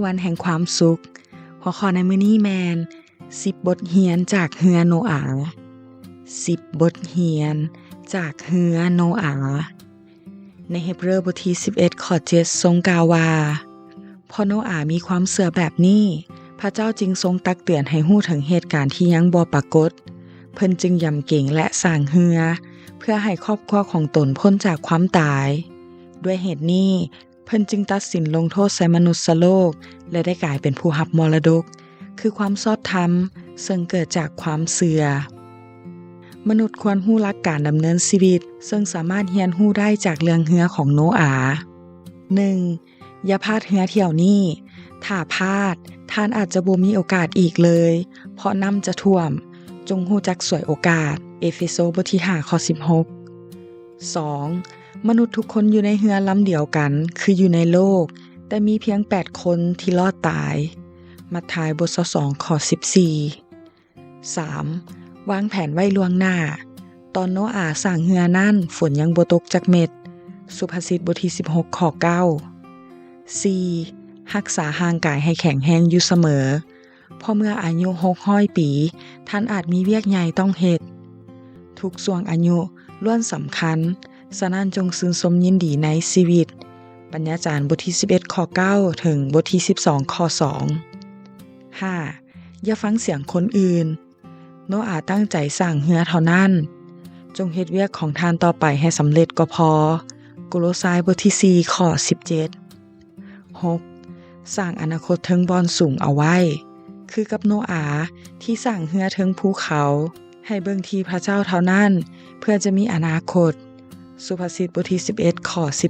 วันแห่งความสุขหัวข้อในมื้อนี้แม่น10บทเรียนจากเรือโนอาห์10บทเรียนจากเรือโนอาห์ในฮีบรูบทที่11ข้อ7ทรงกล่าวว่าพอโนอาห์มีความเชื่อแบบนี้พระเจ้าจึงทรงตักเตือนให้ฮู้ถึงเหตุการณ์ที่ยังบ่ปรากฏเพิ่นจึงยำเก่งและสร้างเรือเพื่อให้ครอบครัวของตนพ้นจากความตายด้วยเหตุนี้เพิ่นจึงตัดสินลงโทษใส่มนุษย์โลกและได้กลายเป็นผู้รับมรดกคือความชอบธรรมซึ่งเกิดจากความเชื่อมนุษย์ควรรู้หลักการดำเนินชีวิตซึ่งสามารถเรียนรู้ได้จากเรื่องเรือของโนอาห์ 1. อย่าพลาดเรือเที่ยวนี้ถ้าพลาดท่านอาจจะบ่มีโอกาสอีกเลยเพราะน้ำจะท่วมจงรู้จักสวยโอกาสเอเฟโซบทที่5ข้อ16 2. มนุษย์ทุกคนอยู่ในเรือลำเดียวกันคืออยู่ในโลกแต่มีเพียง8คนที่รอดตายมัทธิวบท22ข้อ14 3. วางแผนไว้ล่วงหน้าตอนโนอาห์สร้างเรือนั้นฝนยังบ่ตกจักเม็ดสุภาษิตบทที่16ข้อ9 4. รักษาร่างกายให้แข็งแรงอยู่เสมอเพราะเมื่ออายุ600ปีท่านอาจมีเวียกใหญ่ต้องเฮ็ดทุกช่วงอายุล้วนสำคัญฉะนั้นจงชื่นชมยินดีในชีวิตปัญญาจารย์บทที่11ข้อ9ถึงบทที่12ข้อ2 5. อย่าฟังเสียงคนอื่นโนอาห์ตั้งใจสร้างเรือเท่านั้นจงเฮ็ดเวียกของท่านต่อไปให้สำเร็จก็พอโกโลสายบทที่4ข้อ17 6. สร้างอนาคตเทิงบอนสูงเอาไว้คือกับโนอาห์ที่สร้างเรือเทิงภูเขาให้เบิ่งที่พระเจ้าเท่านั้นเพื่อจะมีอนาคตสุภาษิตบทที่11ข้อ14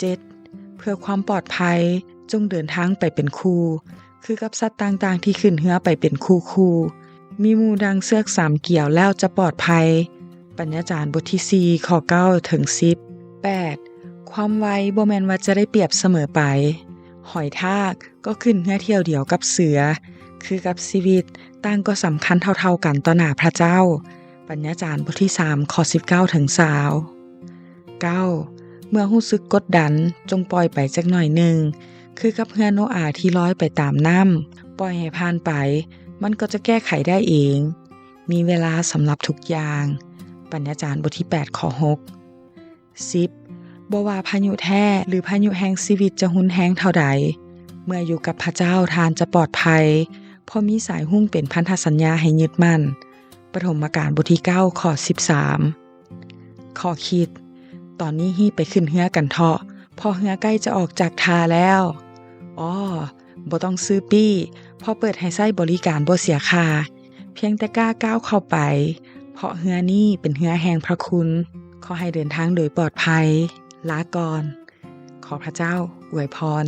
7. เพื่อความปลอดภัยจงเดินทางไปเป็นคู่คือกับสัตว์ต่างๆที่ขึ้นเรือไปเป็นคู่ๆมีหมู่ดังเสือก3เกี่ยวแล้วจะปลอดภัยปัญญาจารย์บทที่4ข้อ9ถึง10 8. ความไวบ่แม่นว่าจะได้เปรียบเสมอไปหอยทากก็ขึ้นเรือเที่ยวเดียวกับเสือคือกับชีวิตต่างก็สำคัญเท่าๆกันต่อหน้าพระเจ้าปัญญาจารย์บทที่3ข้อ19ถึง20 9. เมื่อรู้สึกกดดันจงปล่อยไปจักหน่อยหนึ่งคือกับเรือโนอาห์ที่ลอยไปตามน้ำปล่อยให้ผ่านไปมันก็จะแก้ไขได้เองมีเวลาสำหรับทุกอย่างปัญญาจารย์บทที่8ข้อ6 10. บ่ว่าพายุแท้หรือพายุแห่งชีวิตจะหุนแรงเท่าใดเมื่ออยู่กับพระเจ้าทานจะปลอดภัยเพราะมีสายหุ้มเป็นพันธสัญญาให้ยึดมั่นปฐมกาลบทที่9ข้อ13ข้อคิดตอนนี้ฮีบไปขึ้นเรือกันเถาะพอเรือใกล้จะออกจากท่าแล้วบ่ต้องซื้อปี้พอเปิดให้ใช้บริการบ่เสียค่าเพียงแต่กล้าก้าวเข้าไปเพราะเรือนี้เป็นเรือแห่งพระคุณขอให้เดินทางโดยปลอดภัยลาก่อนขอพระเจ้าอวยพร